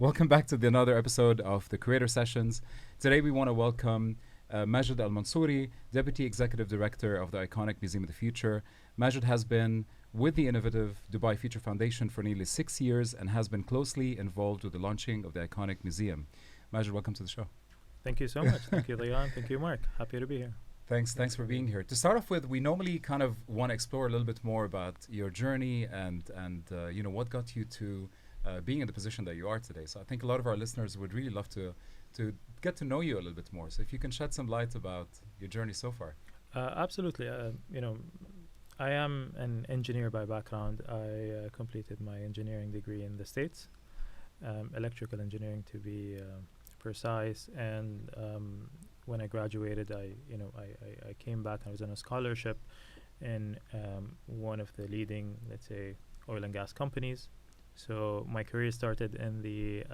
Welcome back to another episode of the Creator Sessions. Today we want to welcome Majed Al Mansoori, Deputy Executive Director of the iconic Museum of the Future. Majed has been with the innovative Dubai Future Foundation for nearly 6 years and has been closely involved with the launching of the iconic museum. Majed, welcome to the show. Thank you so much. Thank you, Leon. Thank you, Mark. Happy to be here. Thanks for being here. To start off with, we normally kind of want to explore a little bit more about your journey and what got you to being in the position that you are today. So I think a lot of our listeners would really love to get to know you a little bit more. So if you can shed some light about your journey so far. Absolutely. I am an engineer by background. I completed my engineering degree in the States, electrical engineering to be precise. And when I graduated, I came back. I was on a scholarship in one of the leading, let's say, oil and gas companies. So my career started in the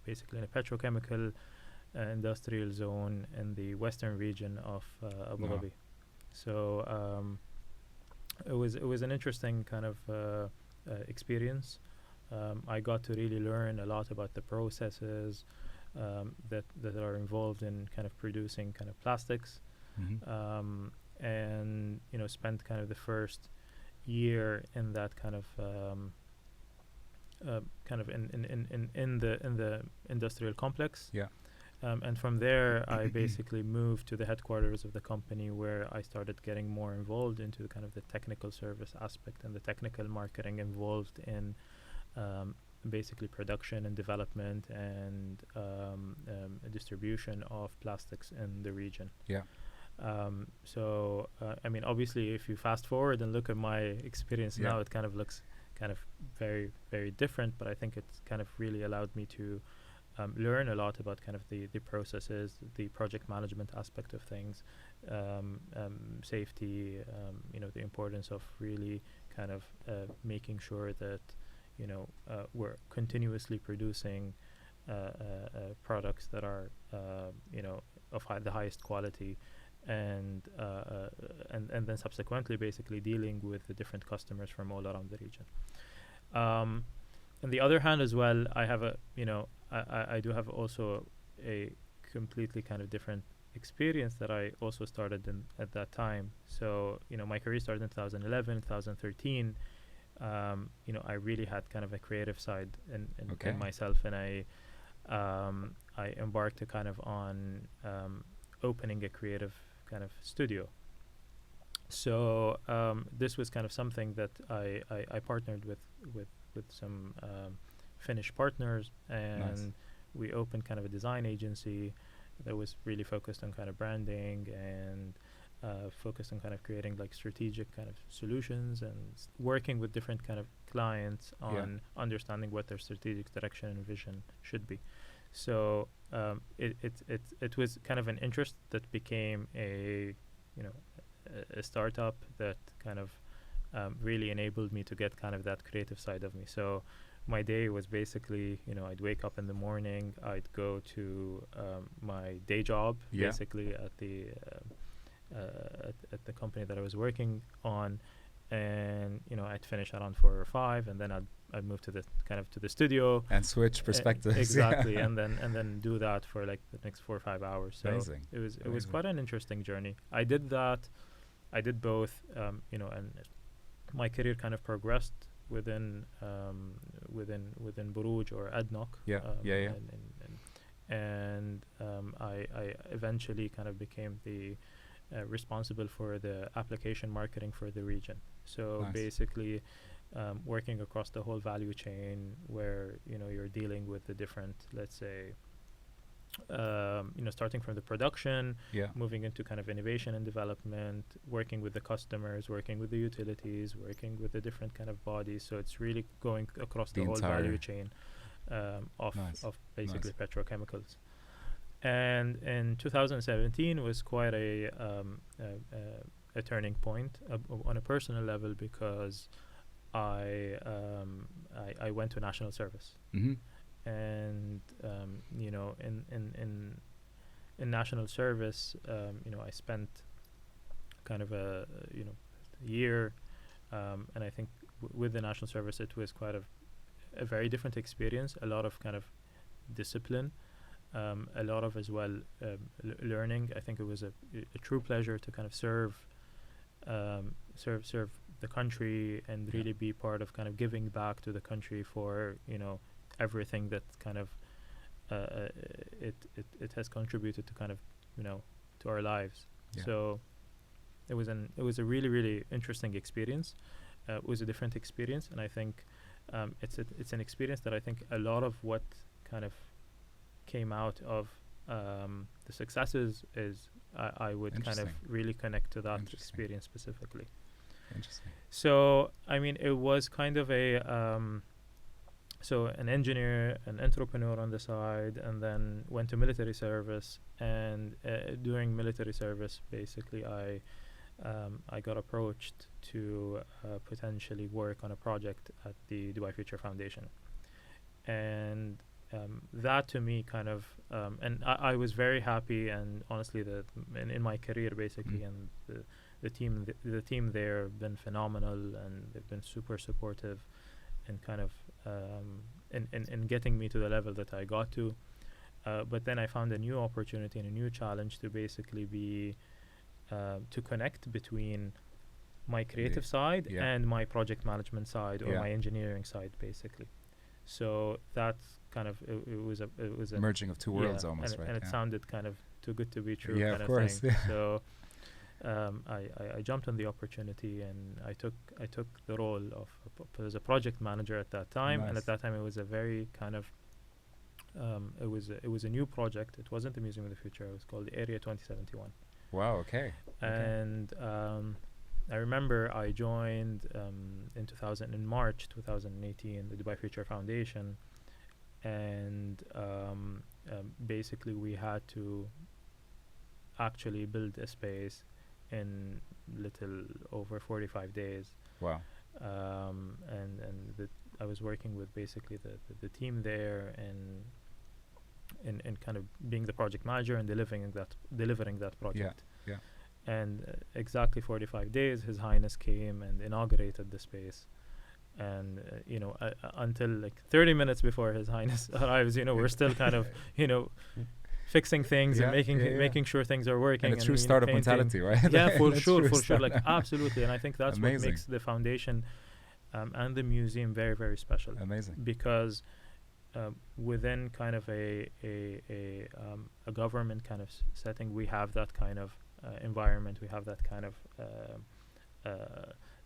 basically in a petrochemical industrial zone in the western region of Abu Dhabi. So it was an interesting kind of experience. I got to really learn a lot about the processes that are involved in kind of producing kind of plastics, and spent kind of the first year in that kind of in the industrial complex. Yeah. And from there, I basically moved to the headquarters of the company, where I started getting more involved into kind of the technical service aspect and the technical marketing involved in basically production and development and distribution of plastics in the region. Yeah. Obviously, if you fast forward and look at my experience now, it kind of looks kind of very, very different, but I think it's kind of really allowed me to learn a lot about kind of the processes, the project management aspect of things, safety, the importance of really kind of making sure that we're continuously producing products that are of the highest quality, and then subsequently basically dealing with the different customers from all around the region. On the other hand as well, I have I do have also a completely kind of different experience that I also started in at that time. So my career started in 2011, 2013. I really had kind of a creative side in myself, and I embarked kind of on opening a creative kind of studio. So this was kind of something that I partnered with some Finnish partners, and we opened kind of a design agency that was really focused on kind of branding and focused on kind of creating like strategic kind of solutions and working with different kind of clients on understanding what their strategic direction and vision should be. So it was kind of an interest that became a startup that kind of really enabled me to get kind of that creative side of me. So my day was basically, I'd wake up in the morning, I'd go to my day job, basically at the company that I was working on, and I'd finish around 4 or 5, and then I'd move to the studio and switch perspectives. Exactly, and then do that for like the next 4 or 5 hours. So Amazing. It was quite an interesting journey. I did that. I did both, and my career kind of progressed within Buruj or Adnoc. And I eventually kind of became the responsible for the application marketing for the region. So basically working across the whole value chain, where you're dealing with the different, let's say, starting from the production, moving into kind of innovation and development, working with the customers, working with the utilities, working with the different kind of bodies. So it's really going across the whole value chain of basically petrochemicals. And in 2017 was quite a turning point on a personal level, because I went to national service. And in national service, I spent kind of a year, and I think with the national service it was quite a very different experience. A lot of kind of discipline, a lot of as well learning. I think it was a true pleasure to kind of serve the country and really be part of kind of giving back to the country for everything that kind of it has contributed to kind of to our lives. So it was a really, really interesting experience. It was a different experience, and I think it's an experience that I think a lot of what kind of came out of the successes is I would kind of really connect to that experience specifically. Interesting. So I mean, it was kind of a so an engineer, an entrepreneur on the side, and then went to military service. And during military service, basically, I got approached to potentially work on a project at the Dubai Future Foundation. And that to me kind of, and I was very happy, and honestly, in my career basically, and the team there have been phenomenal, and they've been super supportive, and kind of in getting me to the level that I got to. But then I found a new opportunity and a new challenge to basically be to connect between my creative side and my project management side or my engineering side, basically. So that's kind of it was a merging of two worlds almost, right? And it sounded kind of too good to be true. Yeah, kind of course. Thing. So I jumped on the opportunity, and I took the role of as a project manager at that time. Nice. And at that time, it was a very kind of it was a new project. It wasn't the Museum of the Future. It was called Area 2071. Wow. Okay. And I remember I joined in March 2018 the Dubai Future Foundation, and basically we had to actually build a space in little over 45 days. Wow. And I was working with basically the team there, and kind of being the project manager and delivering that project. Yeah. And exactly 45 days, His Highness came and inaugurated the space. And until like 30 minutes before His Highness arrives, we're still kind of fixing things and making sure things are working. And a true startup mentality, right? Yeah, for sure, like absolutely. And I think that's what makes the foundation and the museum very, very special. Amazing. Because within kind of a government kind of setting, we have that kind of environment. We have that kind of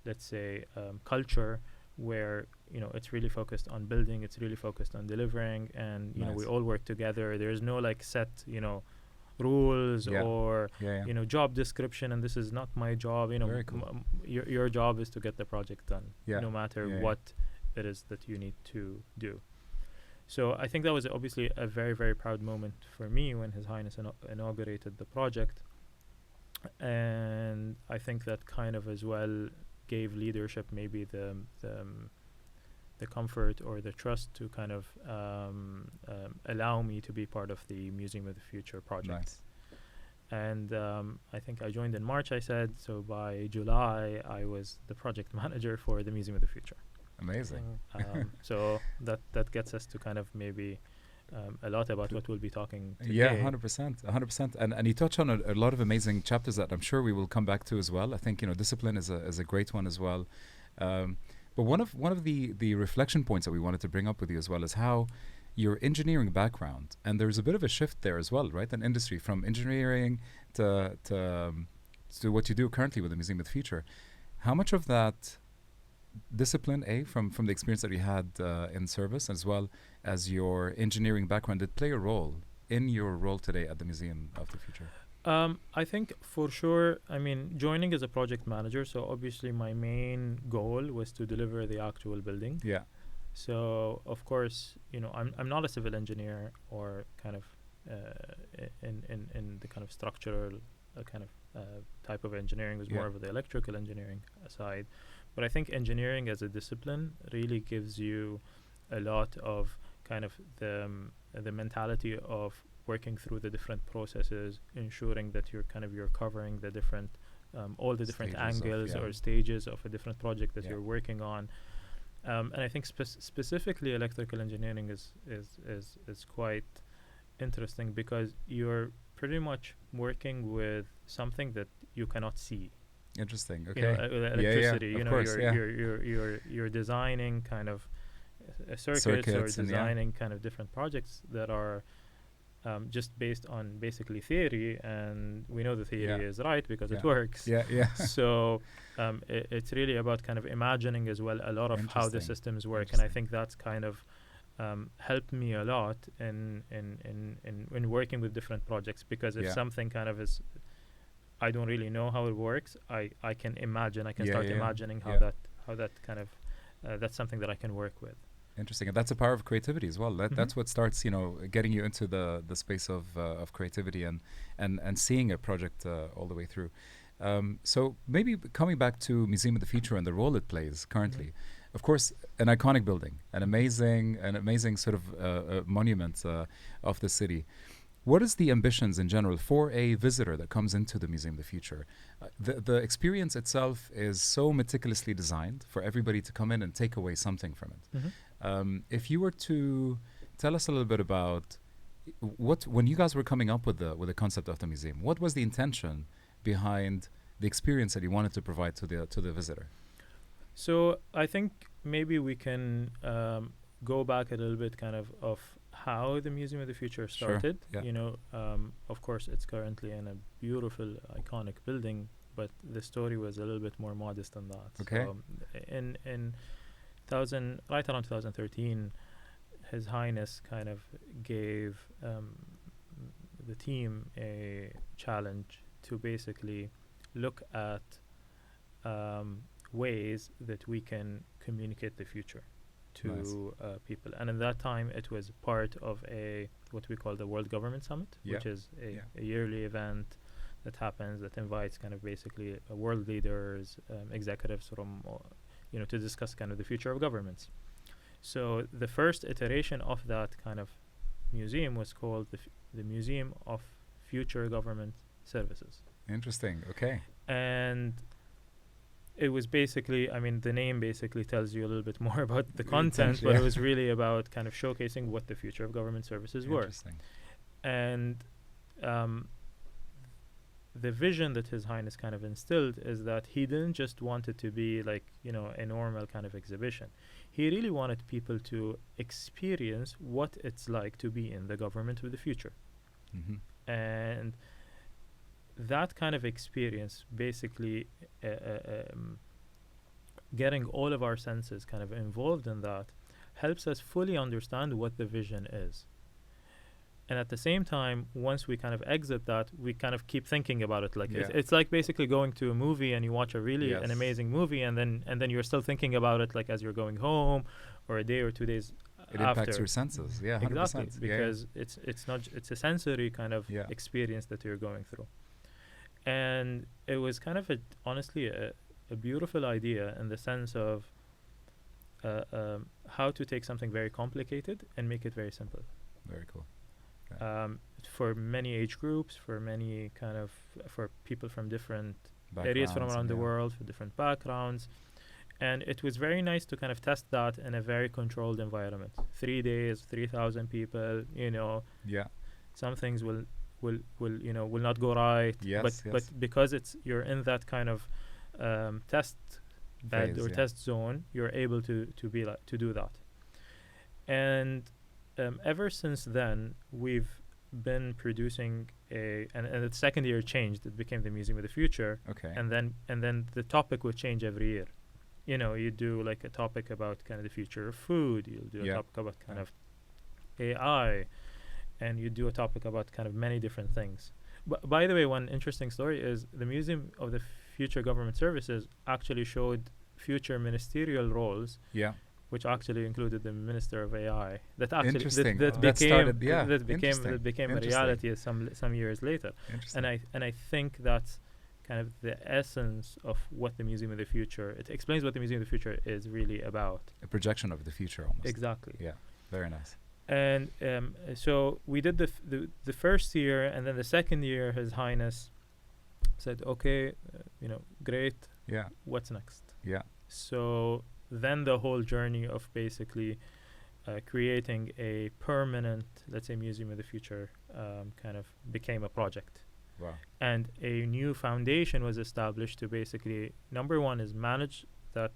let's say culture where it's really focused on building, it's really focused on delivering, and we all work together. There's no like set rules or job description, and this is not my job. Cool. Your job is to get the project done, no matter what it is that you need to do. So I think that was obviously a very, very proud moment for me when His Highness inaugurated the project. And I think that kind of as well gave leadership maybe the comfort or the trust to kind of allow me to be part of the Museum of the Future project. Nice. And I think I joined in March, I said. So by July, I was the project manager for the Museum of the Future. Amazing. So that gets us to kind of maybe a lot about what we'll be talking today. Yeah, 100%. And you touch on a lot of amazing chapters that I'm sure we will come back to as well. I think discipline is a great one as well. But one of the reflection points that we wanted to bring up with you as well is how your engineering background, and there's a bit of a shift there as well, right? An industry from engineering to what you do currently with the Museum of the Future. How much of that discipline, from the experience that you had in service, as well as your engineering background, did play a role in your role today at the Museum of the Future? I think for sure, I mean, joining as a project manager, so obviously my main goal was to deliver the actual building. Yeah. So of course, I'm not a civil engineer or kind of in the kind of structural kind of type of engineering. It was more of the electrical engineering side. But I think engineering as a discipline really gives you a lot of kind of the mentality of working through the different processes, ensuring that you're covering the different all the different angles or stages of a different project that you're working on. And I think specifically electrical engineering is quite interesting because you're pretty much working with something that you cannot see. Interesting. You know, Okay. electricity. Of You know, course, you're designing kind of circuits or and designing kind of different projects that are just based on basically theory, and we know the theory is right because it works. So it's really about kind of imagining as well a lot of how the systems work, and I think that's kind of helped me a lot in working with different projects, because if something kind of is, I don't really know how it works, I can imagine, I can start imagining how that kind of that's something that I can work with. Interesting, and that's the power of creativity as well. That's what starts, getting you into the space of creativity and seeing a project all the way through. So maybe coming back to Museum of the Future and the role it plays currently. Of course, an iconic building, an amazing sort of monument of the city. What is the ambitions in general for a visitor that comes into the Museum of the Future? The experience itself is so meticulously designed for everybody to come in and take away something from it. If you were to tell us a little bit about when you guys were coming up with the concept of the museum, what was the intention behind the experience that you wanted to provide to the visitor? So I think maybe we can go back a little bit kind of how the Museum of the Future started. Of course, it's currently in a beautiful, iconic building, but the story was a little bit more modest than that. Okay. So right around 2013, His Highness kind of gave the team a challenge to basically look at ways that we can communicate the future to people. And in that time, it was part of what we call the World Government Summit, which is a yearly event that happens, that invites kind of basically world leaders, executives from, to discuss kind of the future of governments. So the first iteration of that kind of museum was called the Museum of Future Government Services. Interesting. Okay. And it was basically, the name basically tells you a little bit more about the content, but it was really about kind of showcasing what the future of government services were. Interesting. And the vision that His Highness kind of instilled is that he didn't just want it to be like, a normal kind of exhibition. He really wanted people to experience what it's like to be in the government of the future. Mm-hmm. And that kind of experience, basically getting all of our senses kind of involved in that, helps us fully understand what the vision is. And at the same time, once we kind of exit that, we kind of keep thinking about it. Like it's like basically going to a movie and you watch an amazing movie, and then you're still thinking about it like as you're going home, or a day or 2 days it after. Impacts your senses. 100%. Exactly, because it's a sensory kind of experience that you're going through. And it was kind of honestly a beautiful idea in the sense of how to take something very complicated and make it very simple. Very cool. For many age groups, for people from different areas from around the world, for different backgrounds. And it was very nice to kind of test that in a very controlled environment. 3 days, 3,000 people, some things will not go right. But because you're in that kind of test bed phase, or test zone, you're able to do that. And ever since then, we've been producing and the second year changed. It became the Museum of the Future. Okay. And then the topic would change every year. You do like a topic about kind of the future of food. You'll do a topic about kind of AI, and you do a topic about kind of many different things. By the way, one interesting story is the Museum of the Future Government Services actually showed future ministerial roles. Yeah. Which actually included the Minister of AI. That actually that became a reality some years later. And I think that's kind of the essence of what the Museum of the Future. It explains what the Museum of the Future is really about. A projection of the future, almost. Exactly. Yeah. Very nice. And so we did the first year, and then the second year, His Highness said, "Okay, great. Yeah. What's next?" Yeah. So then the whole journey of basically creating a permanent, let's say, museum of the future kind of became a project. Wow. And a new foundation was established to basically, number one is manage that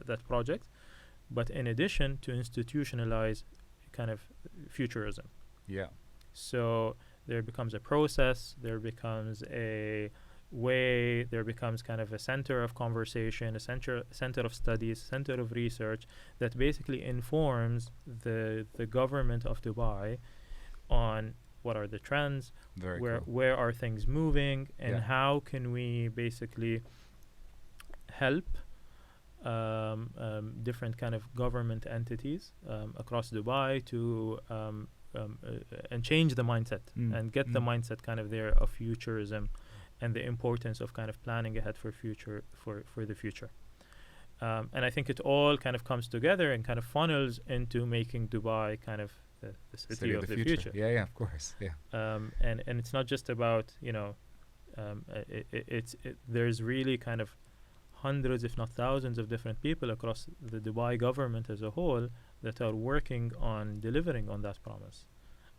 that project, but in addition to institutionalize kind of futurism. Yeah. So there becomes a process, there becomes a way, there becomes kind of a center of conversation, a center of studies, center of research that basically informs the government of Dubai on what are the trends, where are things moving, and how can we basically help different kind of government entities across Dubai to and change the mindset and get the mindset kind of there of futurism and the importance of kind of planning ahead for the future. And I think it all kind of comes together and kind of funnels into making Dubai kind of the city of the future. Yeah, of course. Yeah. And it's not just about, there's really kind of hundreds, if not thousands, of different people across the Dubai government as a whole that are working on delivering on that promise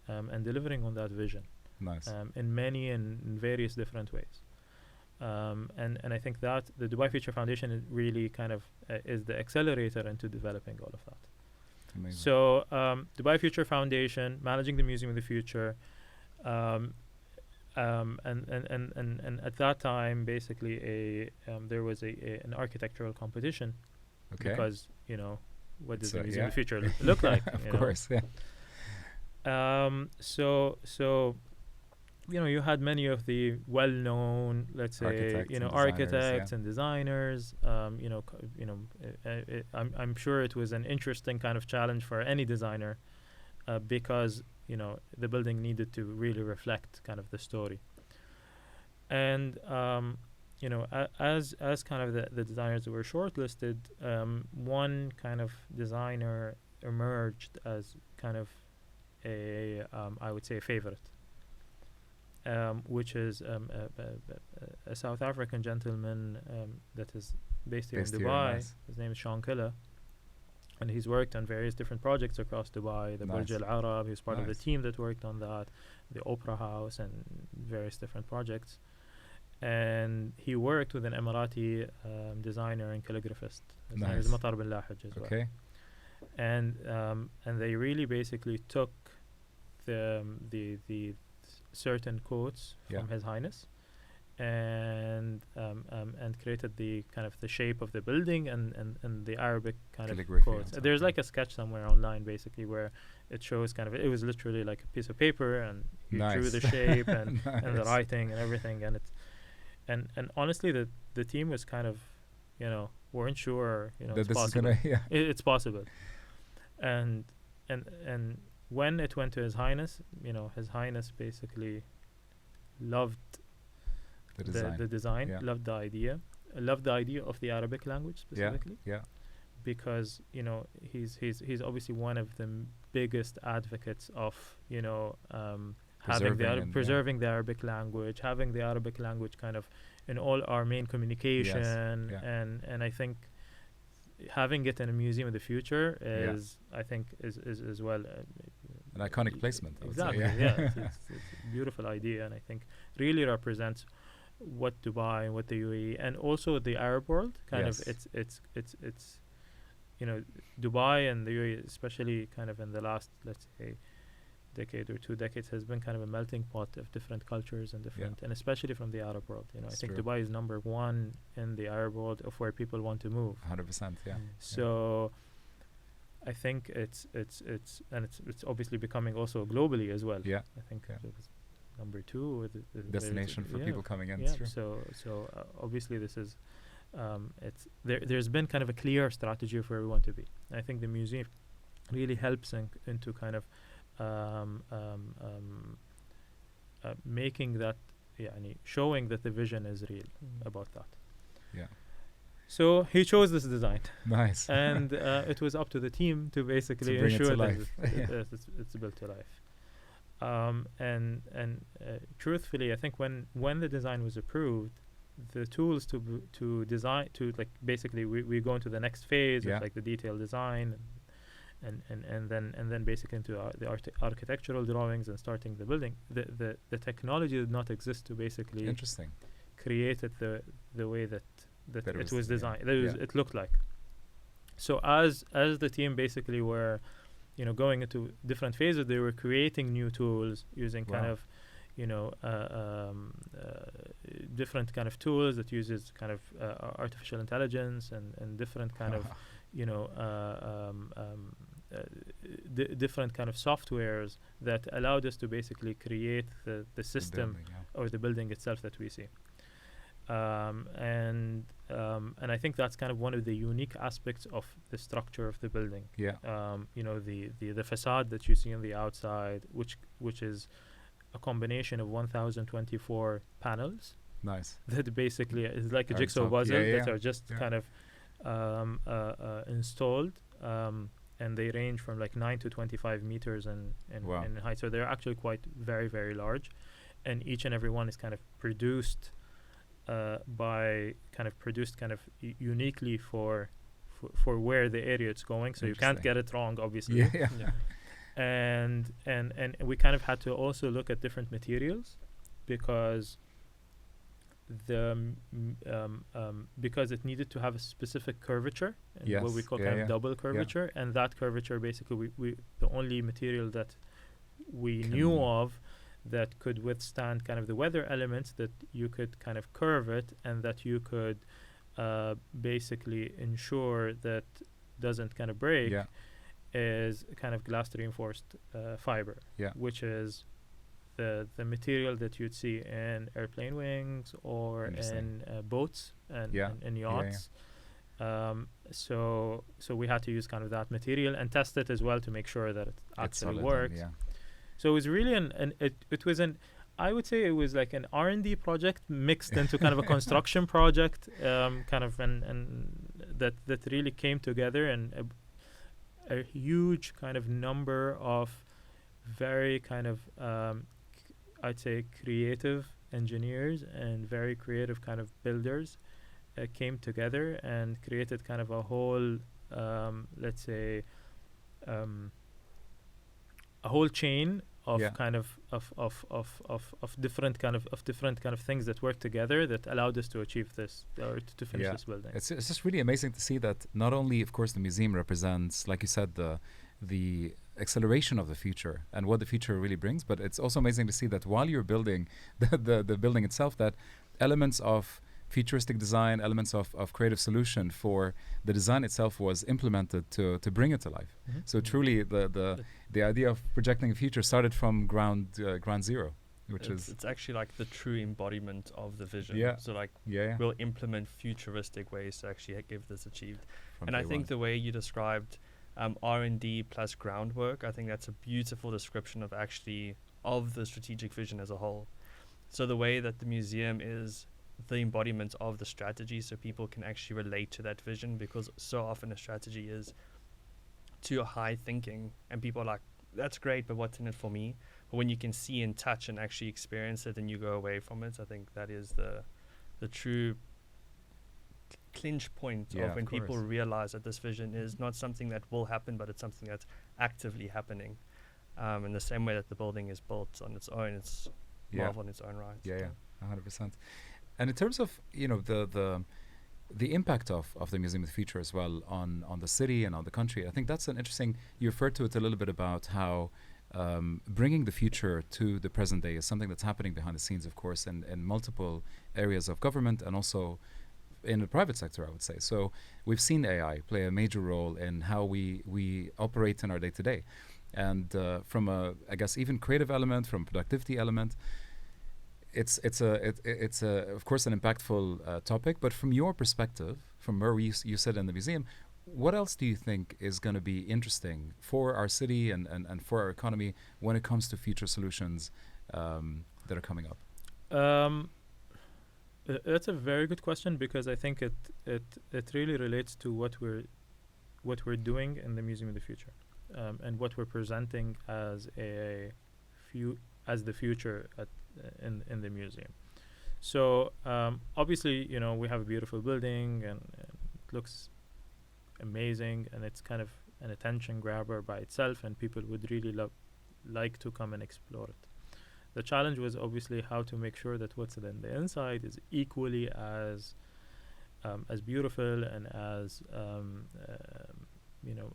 and delivering on that vision. Nice. In many and in various different ways. And I think that the Dubai Future Foundation is really kind of is the accelerator into developing all of that. Amazing. So Dubai Future Foundation, managing the Museum of the Future, and at that time, basically, there was an architectural competition. Okay. Because what does the Museum of the Future look like? Of course, yeah. So you had many of the well-known, let's say, architects and designers. I'm sure it was an interesting kind of challenge for any designer because the building needed to really reflect kind of the story. And as kind of the designers that were shortlisted, one kind of designer emerged as kind of I would say a favorite. Which is a South African gentleman that is based here in Dubai. Nice. His name is Sean Killer. And he's worked on various different projects across Dubai. The Burj Al Arab, he was part of the team that worked on that. The Opera House and various different projects. And he worked with an Emirati designer and calligraphist. His name is Matar bin Lahij as well. Okay. And they really basically took the certain quotes from His Highness and created the kind of the shape of the building and the Arabic kind of quotes. There's like a sketch somewhere online basically where it shows kind of it was literally like a piece of paper and you drew the shape and the writing and everything, and it's and honestly the team was kind of weren't sure that it's possible. It's possible, and when it went to His Highness, His Highness basically loved the design, loved the idea of the Arabic language specifically. Yeah. Because he's obviously one of the biggest advocates of preserving the Arabic language, having the Arabic language kind of in all our main communication, and I think having it in a museum of the future is as well an iconic placement. Exactly. It's a beautiful idea, and I think really represents what Dubai and what the UAE and also the Arab world kind of it's Dubai and the UAE, especially kind of in the last, let's say, decade or 2 decades, has been kind of a melting pot of different cultures and different, and especially from the Arab world. I think Dubai is number 1 in the Arab world of where people want to move. 100%, yeah. So I think it's obviously becoming also globally as well. Yeah. I think it was number 2 with the destination for people coming in. Yeah. So obviously this is there's been kind of a clear strategy for where we want to be. And I think the museum really helps into kind of making that, showing that the vision is real about that. Yeah. So he chose this design. Nice. And it was up to the team to basically ensure that it's built to life. And truthfully, I think when the design was approved, the tools to design, to like basically we go into the next phase Yeah. of like the detailed design, and then basically into the architectural drawings and starting the building. The technology did not exist to basically Interesting. create it the way that That it was- was yeah, designed. That yeah. it looked like. So as the team basically were, going into different phases, they were creating new tools using kind Wow. of, different kind of tools that uses kind of artificial intelligence and different kind of, different kind of softwares that allowed us to basically create the system building, yeah. or the building itself that we see. And I think that's kind of one of the unique aspects of the structure of the building. Yeah. The facade that you see on the outside, which is a combination of 1024 panels Nice. that basically is like a Are jigsaw top- puzzle yeah, that yeah. are just Yeah. kind of installed, and they range from like 9 to 25 meters Wow. in height. So they're actually quite very, very large, and each and every one is kind of produced uniquely for where the area it's going. So you can't Interesting. get it wrong, obviously. Yeah, yeah. Yeah. And we kind of had to also look at different materials because because it needed to have a specific curvature, and what we Yes, call yeah, kind yeah. of double curvature, and that curvature basically we the only material that we knew of that could withstand kind of the weather elements, that you could kind of curve it and that you could basically ensure that doesn't kind of break, Yeah. is kind of glass reinforced fiber, Yeah. which is the material that you'd see in airplane wings or Interesting. in boats and Yeah. in Yeah, yeah. yachts. So we had to use kind of that material and test it as well to make sure that it It's actually solid and- works. Yeah. So it was really it was I would say it was like an R&D project mixed into kind of a construction project, kind of and that really came together, and a huge kind of number of very kind of I'd say creative engineers and very creative kind of builders came together and created kind of a whole let's say a whole chain of Yeah. kind of different kind of things that work together that allowed us to achieve this or to finish Yeah. this building. It's just really amazing to see that not only, of course, the museum represents, like you said, the acceleration of the future and what the future really brings, but it's also amazing to see that while you're building the building itself, that elements of futuristic design, elements of creative solution for the design itself was implemented to bring it to life. Mhm. So truly, the idea of projecting a future started from ground zero, which It's actually like the true embodiment of the vision. Yeah. So like yeah. we'll implement futuristic ways to actually give this achieved. from And I day think one. the way you described R&D plus groundwork, I think that's a beautiful description of actually of the strategic vision as a whole. So the way that the museum is the embodiment of the strategy, so people can actually relate to that vision, because so often a strategy is too high thinking and people are like, that's great, but what's in it for me? But when you can see and touch and actually experience it and you go away from it, I think that is the true clinch point Yeah, of when of people course. realize that this vision is not something that will happen, but it's something that's actively happening. In the same way that the building is built on its own, it's Yeah. marvel on its own right. Yeah, 100%. And in terms of the impact of the Museum of the Future as well on the city and on the country, I think that's an interesting. You referred to it a little bit about how bringing the future to the present day is something that's happening behind the scenes, of course, in multiple areas of government and also in the private sector, I would say. So we've seen AI play a major role in how we operate in our day to day, and from a, I guess, even creative element, from productivity element. It's of course an impactful topic, but from your perspective, from where you sit in the museum, what else do you think is going to be interesting for our city and for our economy when it comes to future solutions that are coming up? That's a very good question, because I think it really relates to what we're doing in the Museum of the Future, and what we're presenting as the future in the museum. So obviously, we have a beautiful building and it looks amazing, and it's kind of an attention grabber by itself, and people would really like to come and explore it. The challenge was obviously how to make sure that what's in the inside is equally as beautiful and as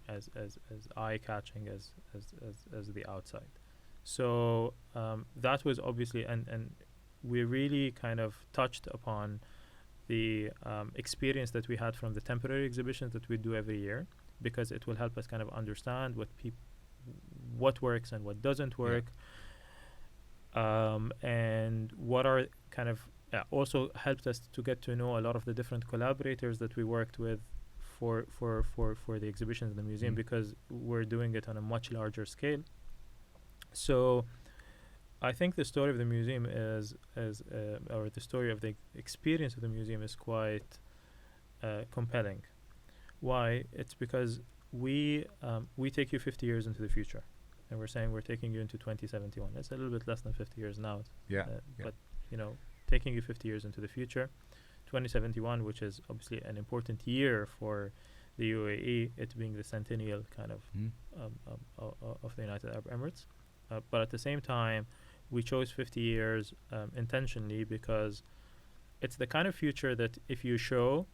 as eye catching as the outside. So that was obviously, and we really kind of touched upon the experience that we had from the temporary exhibitions that we do every year, because it will help us kind of understand what works and what doesn't work, and what are kind of also helped us to get to know a lot of the different collaborators that we worked with for the exhibitions in the museum, because we're doing it on a much larger scale. So I think the story of the museum or the story of the experience of the museum is quite compelling. Why? It's because we take you 50 years into the future, and we're saying we're taking you into 2071. It's a little bit less than 50 years now. But taking you 50 years into the future, 2071, which is obviously an important year for the UAE, it being the centennial kind of of the United Arab Emirates. But at the same time, we chose 50 years intentionally because it's the kind of future that if you show,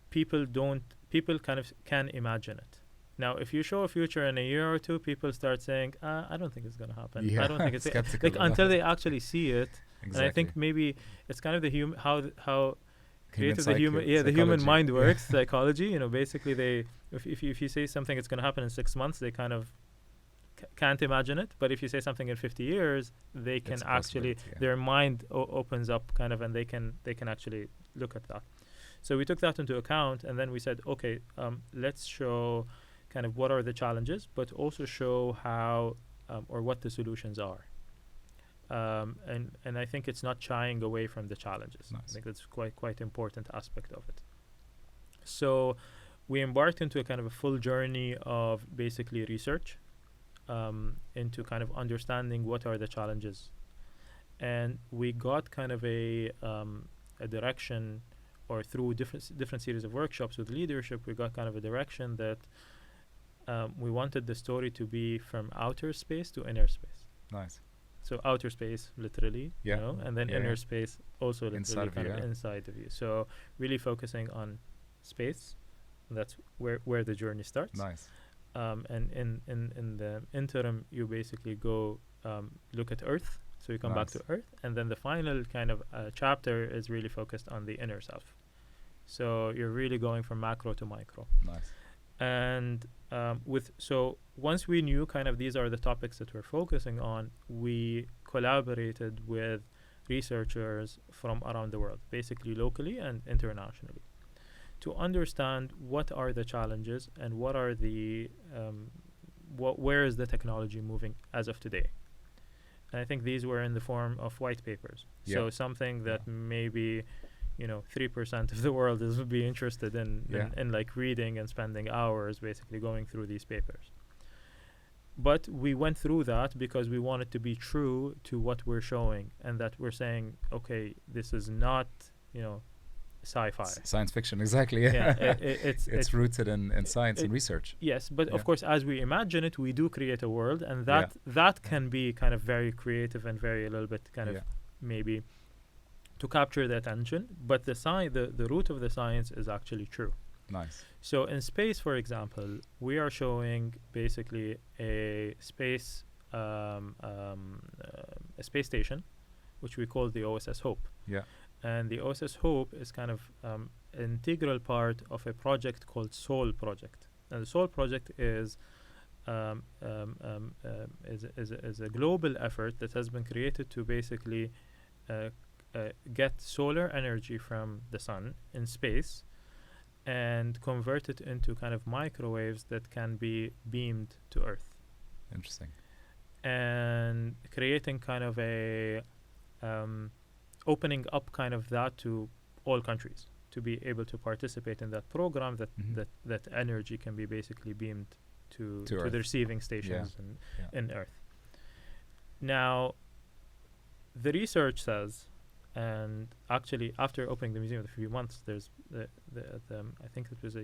people kind of can imagine it. Now, if you show a future in a year or two, people start saying, I don't think it's going to happen. I don't think it's like until they actually see it. Exactly. And I think maybe it's kind of the how creative the human mind works, psychology. Basically if you say something it's going to happen in 6 months, they kind of can't imagine it. But if you say something in 50 years, they can actually their mind opens up kind of, and they can actually look at that. So we took that into account, and then we said, okay, let's show kind of what are the challenges, but also show how or what the solutions are. And I think it's not shying away from the challenges. Nice. I think that's quite important aspect of it. So we embarked into a kind of a full journey of basically research into kind of understanding what are the challenges, and we got kind of a direction, or through different series of workshops with leadership, we got kind of a direction that we wanted the story to be from outer space to inner space. Nice. So outer space, literally, and then inner space, also literally inside of you. So really focusing on space, and that's where the journey starts. Nice. And in the interim, you basically go look at Earth. So you come back to Earth, and then the final kind of chapter is really focused on the inner self. So you're really going from macro to micro. Nice. And so once we knew kind of these are the topics that we're focusing on, we collaborated with researchers from around the world, basically locally and internationally, to understand what are the challenges and what are the where is the technology moving as of today. And I think these were in the form of white papers. So something that maybe 3% of the world would be interested in like reading and spending hours basically going through these papers. But we went through that because we wanted to be true to what we're showing, and that we're saying, okay, this is not sci-fi, science fiction. Exactly. It's rooted in science and research. Yes, but of course, as we imagine it, we do create a world, and that can be kind of very creative and very a little bit kind of maybe to capture the attention, but the root of the science is actually true. Nice. So in space, for example, we are showing basically a space station, which we call the OSS Hope. Yeah. And the OSS Hope is kind of an integral part of a project called Soul Project. And the Soul Project is a global effort that has been created to basically get solar energy from the sun in space and convert it into kind of microwaves that can be beamed to Earth. Interesting. And creating kind of a opening up kind of that to all countries to be able to participate in that program, that energy can be basically beamed to the receiving stations in Earth. Now, the research says, And actually, after opening the museum in a few months, there's I think it was a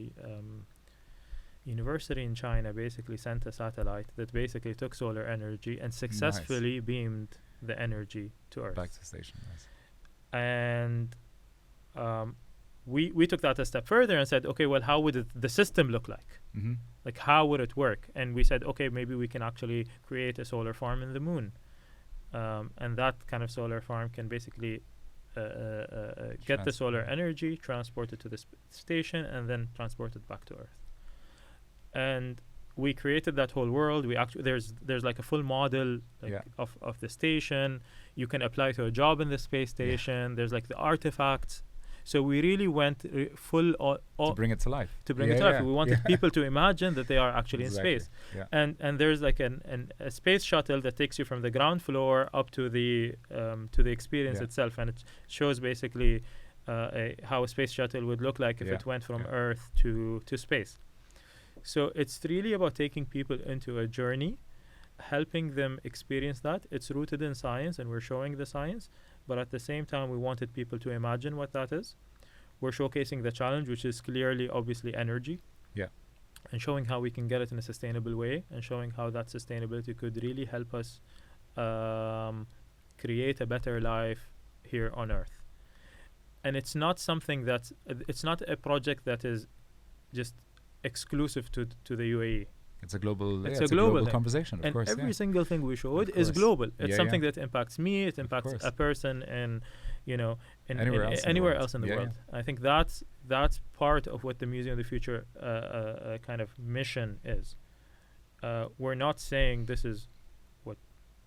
university in China basically sent a satellite that basically took solar energy and successfully beamed the energy to Earth. Back to the station. Nice. And we took that a step further and said, okay, well, how would the system look like? Mm-hmm. Like, how would it work? And we said, okay, maybe we can actually create a solar farm in the moon. And that kind of solar farm can basically get the solar energy, transport it to the station, and then transport it back to Earth. And we created that whole world. We actually there's like a full model of the station. You can apply to a job in the space station. There's like the artifacts. So we really went full to bring it to life. We wanted people to imagine that they are actually in space. Yeah. And there's like a space shuttle that takes you from the ground floor up to the experience itself, and it shows basically how a space shuttle would look like if it went from Earth to space. So it's really about taking people into a journey, helping them experience that. It's rooted in science, and we're showing the science. But at the same time, we wanted people to imagine what that is. We're showcasing the challenge, which is clearly, obviously, energy. Yeah. And showing how we can get it in a sustainable way, and showing how that sustainability could really help us create a better life here on Earth. And it's not something it's not a project that is just exclusive to the UAE. It's a global. It's a global conversation, of course. And every single thing we showed is global. It's something that impacts me. It impacts a person, and anywhere else in the world. I think that's part of what the Museum of the Future kind of mission is. We're not saying this is what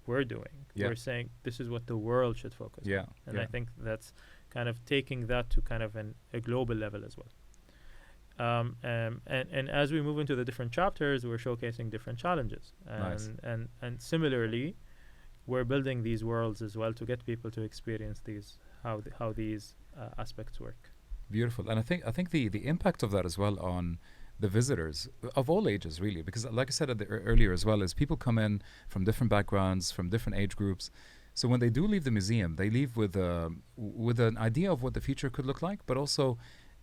we're doing. We're saying this is what the world should focus on. And I think that's kind of taking that to kind of a global level as well. And as we move into the different chapters, we're showcasing different challenges. And similarly, we're building these worlds as well to get people to experience how these aspects work. Beautiful. And I think the impact of that as well on the visitors of all ages, really, because like I said earlier as well, is people come in from different backgrounds, from different age groups. So when they do leave the museum, they leave with an idea of what the future could look like, but also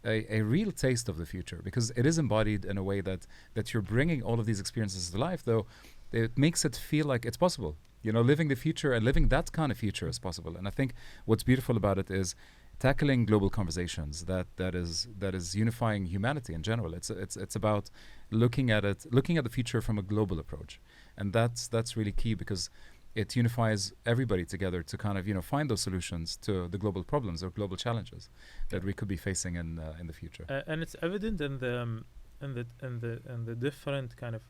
a real taste of the future, because it is embodied in a way that you're bringing all of these experiences to life, though it makes it feel like it's possible. Living the future and living that kind of future is possible. And I think what's beautiful about it is tackling global conversations that is unifying humanity in general. It's about looking at the future from a global approach, and that's really key, because it unifies everybody together to kind of find those solutions to the global problems or global challenges that we could be facing in the future. And it's evident in the different kind of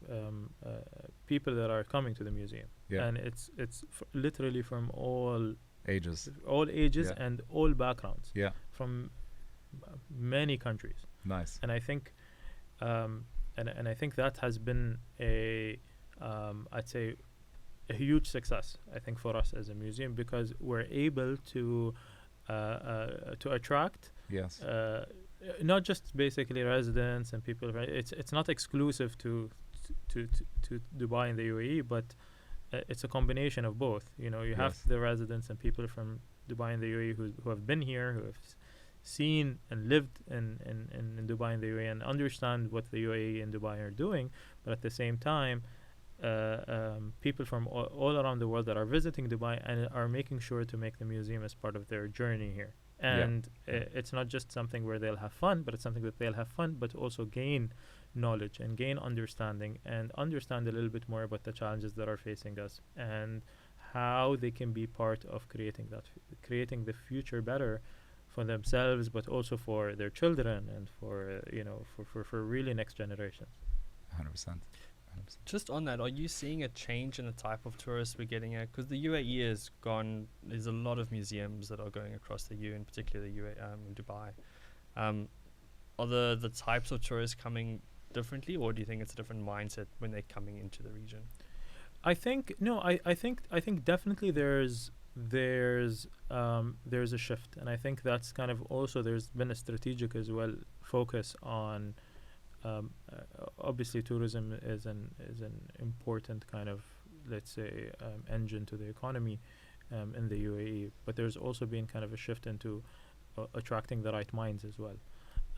people that are coming to the museum. And it's literally from all ages and all backgrounds. From many countries. Nice. And I think and I think that has been I'd say a huge success, I think, for us as a museum, because we're able to attract not just basically residents and people. It's not exclusive to Dubai and the UAE, but it's a combination of both. You have the residents and people from Dubai and the UAE who have been here, who have seen and lived in Dubai and the UAE and understand what the UAE and Dubai are doing, but at the same time, people from all around the world that are visiting Dubai and are making sure to make the museum as part of their journey here. And it's not just something where they'll have fun, but it's something that they'll have fun, but also gain knowledge and gain understanding and understand a little bit more about the challenges that are facing us and how they can be part of creating the future better for themselves, but also for their children and for really next generations. 100%. Just on that, are you seeing a change in the type of tourists we're getting at? Because the UAE has gone, there's a lot of museums that are going across the UAE, in particular the UAE, Dubai. Are the types of tourists coming differently, or do you think it's a different mindset when they're coming into the region? I think definitely there's a shift, and I think that's kind of also there's been a strategic as well focus on. Obviously, tourism is an important kind of, let's say, engine to the economy, in the UAE. But there's also been kind of a shift into attracting the right minds as well.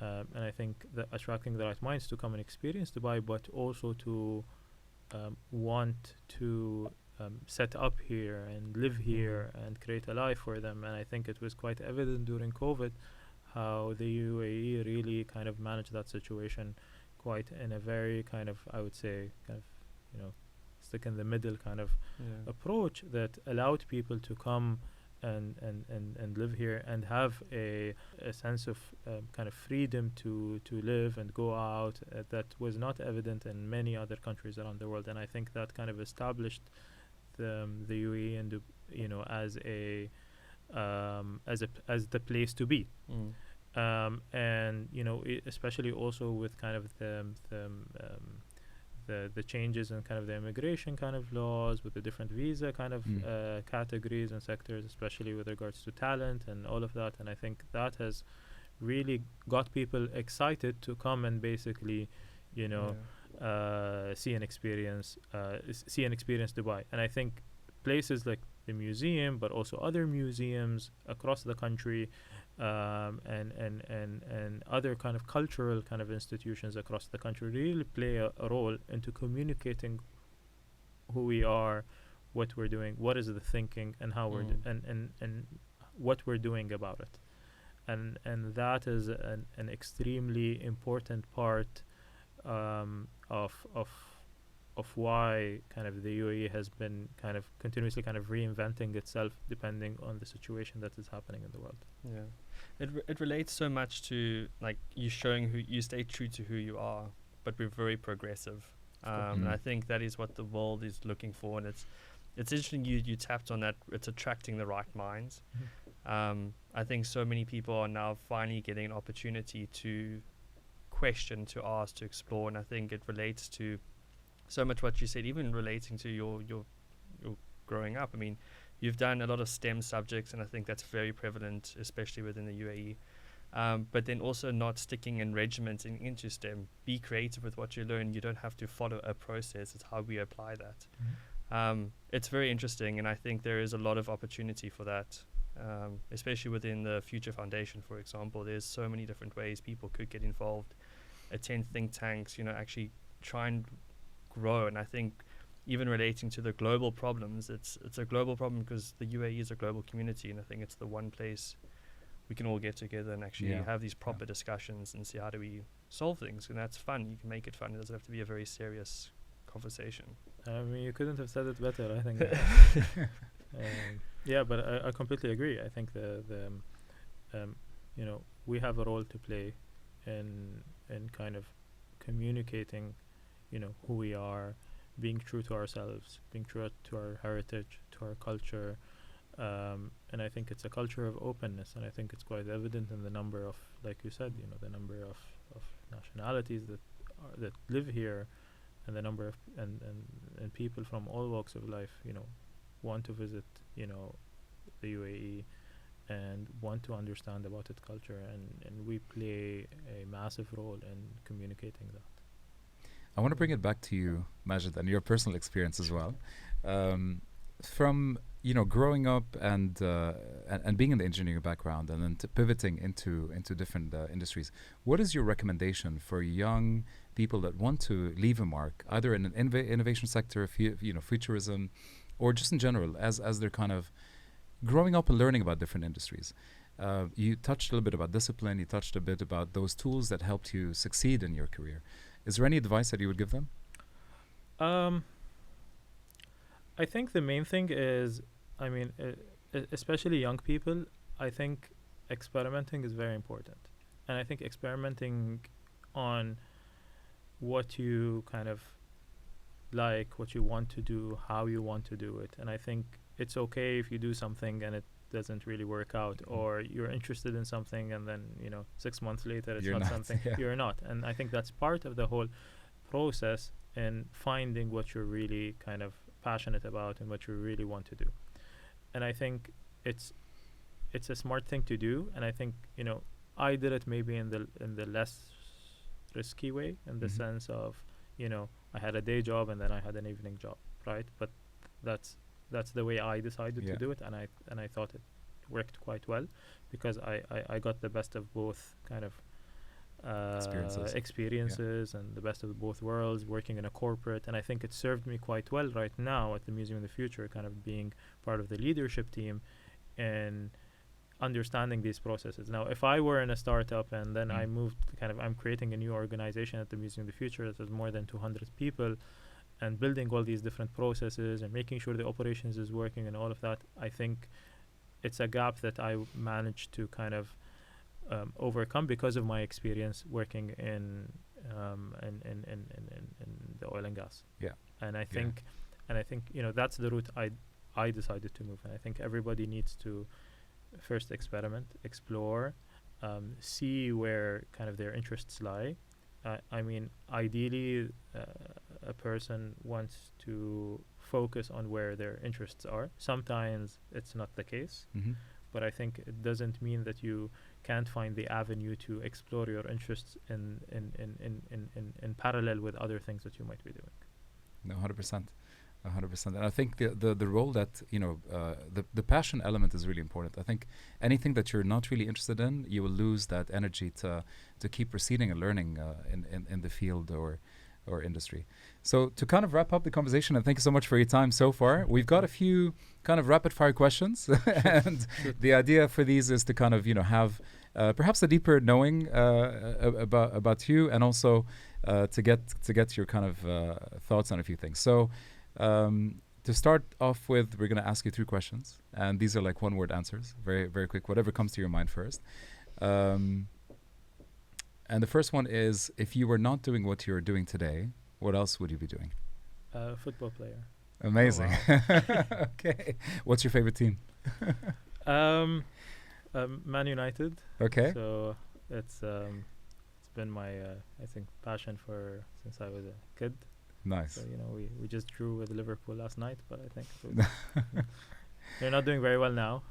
And I think that attracting the right minds to come and experience Dubai, but also to want to set up here and live here and create a life for them. And I think it was quite evident during COVID how the UAE really kind of managed that situation quite in a very kind of, I would say, kind of, stick in the middle kind of approach that allowed people to come and live here and have a sense of kind of freedom to live and go out that was not evident in many other countries around the world. And I think that kind of established the UAE and as the place to be. And especially also with kind of the changes in kind of the immigration kind of laws, with the different visa kind of categories and sectors, especially with regards to talent and all of that. And I think that has really got people excited to come and basically, see and experience Dubai. And I think places like the museum, but also other museums across the country, and other kind of cultural kind of institutions across the country really play a role into communicating who we are, what we're doing, what is the thinking, and how we're and what we're doing about it. And that is an extremely important part of why kind of the UAE has been kind of continuously kind of reinventing itself depending on the situation that is happening in the world. Yeah, it relates so much to like you showing who you stay true to who you are, but we're very progressive, and I think that is what the world is looking for. And it's interesting you tapped on that. It's attracting the right minds. I think so many people are now finally getting an opportunity to question, to ask, to explore, and I think it relates to so much what you said, even relating to your growing up. I mean, you've done a lot of STEM subjects, and I think that's very prevalent, especially within the UAE. But then also not sticking and regimenting into STEM. Be creative with what you learn. You don't have to follow a process. It's how we apply that. It's very interesting, and I think there is a lot of opportunity for that, especially within the Future Foundation, for example. There's so many different ways people could get involved, attend think tanks, actually try and grow. And I think even relating to the global problems, it's a global problem because the UAE is a global community, and I think it's the one place we can all get together and actually have these proper discussions and see how do we solve things. And that's fun. You can make it fun. It doesn't have to be a very serious conversation. I mean, you couldn't have said it better, I think. But I completely agree. I think we have a role to play in kind of communicating who we are, being true to ourselves, being true to our heritage, to our culture, and I think it's a culture of openness, and I think it's quite evident in the number of, like you said, the number of nationalities that live here, and the number of and people from all walks of life, want to visit, the UAE, and want to understand about its culture, and we play a massive role in communicating that. I want to bring it back to you, Majed, and your personal experience as well. From growing up and being in the engineering background, and then pivoting into different industries, what is your recommendation for young people that want to leave a mark, either in an innovation sector, futurism, or just in general, as they're kind of growing up and learning about different industries? You touched a little bit about discipline. You touched a bit about those tools that helped you succeed in your career. Is there any advice that you would give them? I think the main thing is, especially young people, I think experimenting is very important. And I think experimenting on what you kind of like, what you want to do, how you want to do it. And I think it's okay if you do something and it doesn't really work out, or you're interested in something and then 6 months later it's not something you're not. And I think that's part of the whole process in finding what you're really kind of passionate about and what you really want to do. And I think it's a smart thing to do, and I think I did it maybe in the less risky way, in the sense of I had a day job and then I had an evening job, right? But that's that's the way I decided Yeah. to do it, and I thought it worked quite well, because I got the best of both kind of experiences and the best of both worlds, working in a corporate, and I think it served me quite well right now at the Museum of the Future, kind of being part of the leadership team and understanding these processes. Now, if I were in a startup and then I moved, I'm creating a new organization at the Museum of the Future that has more than 200 people, and building all these different processes and making sure the operations is working and all of that, I think it's a gap that I managed to kind of overcome because of my experience working in the oil and gas. Yeah. And I think that's the route I decided to move. And I think everybody needs to first experiment, explore, see where kind of their interests lie. I mean, ideally, a person wants to focus on where their interests are. Sometimes it's not the case, but I think it doesn't mean that you can't find the avenue to explore your interests in parallel with other things that you might be doing. No, 100%. 100%. And I think the role that, the passion element is really important. I think anything that you're not really interested in, you will lose that energy to keep proceeding and learning in the field or industry. So to kind of wrap up the conversation, and thank you so much for your time so far. We've got a few kind of rapid fire questions. And the idea for these is to kind of, have perhaps a deeper knowing about you, and also to get your kind of thoughts on a few things. So to start off with, we're going to ask you 3 questions, and these are like one-word answers, very, very quick, whatever comes to your mind first. And the first one is, if you were not doing what you're doing today, what else would you be doing? Football player. Amazing. Oh, wow. Okay. What's your favorite team? Man United. Okay. So it's been my I think passion since I was a kid. Nice. So we just drew with Liverpool last night, but I think they're not doing very well now.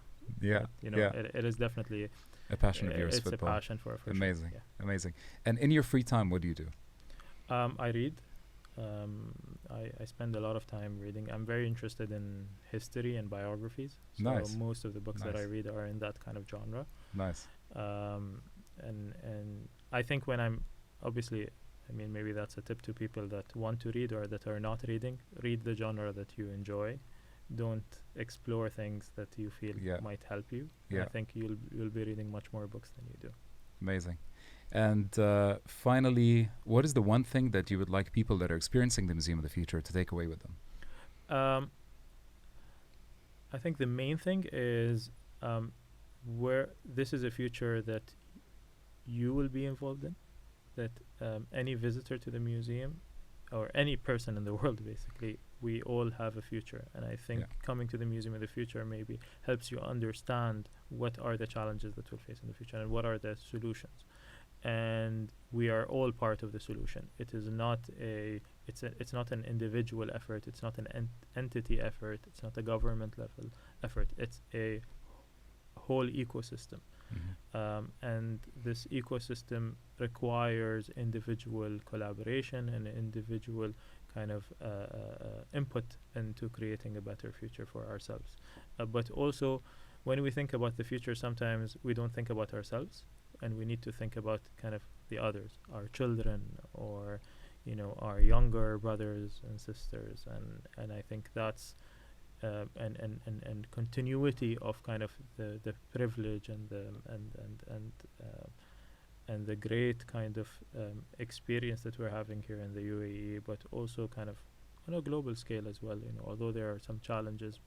Yeah. But, it is definitely a passion of yours. It's football. a passion for Amazing. sure. Yeah. Amazing. And in your free time, what do you do? I read. I spend a lot of time reading. I'm very interested in history and biographies. So Nice. most of the books that I read are in that kind of genre. Nice. And I think when I'm obviously, I mean, maybe that's a tip to people that want to read or that are not reading. Read the genre that you enjoy. Don't explore things that you feel might help you. Yeah. I think you'll be reading much more books than you do. Amazing. And finally, what is the one thing that you would like people that are experiencing the Museum of the Future to take away with them? I think the main thing is where this is a future that you will be involved in, that any visitor to the museum or any person in the world, basically, we all have a future. And I think coming to the Museum of the Future maybe helps you understand what are the challenges that we'll face in the future and what are the solutions. And we are all part of the solution. It is not it's not an individual effort. It's not an entity effort. It's not a government level effort. It's a whole ecosystem. And this ecosystem requires individual collaboration and individual kind of input into creating a better future for ourselves. But also, when we think about the future, sometimes we don't think about ourselves, and we need to think about kind of the others, our children, or our younger brothers and sisters, and I think that's and continuity of kind of the privilege and the great kind of experience that we're having here in the UAE, but also kind of on a global scale as well. Although there are some challenges,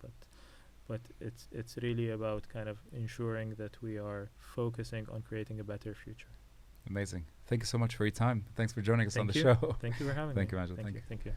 but it's really about kind of ensuring that we are focusing on creating a better future. Amazing. Thank you so much for your time. Thanks for joining us on the you. show. Thank you for having me. Thank you, Majed. Thank you.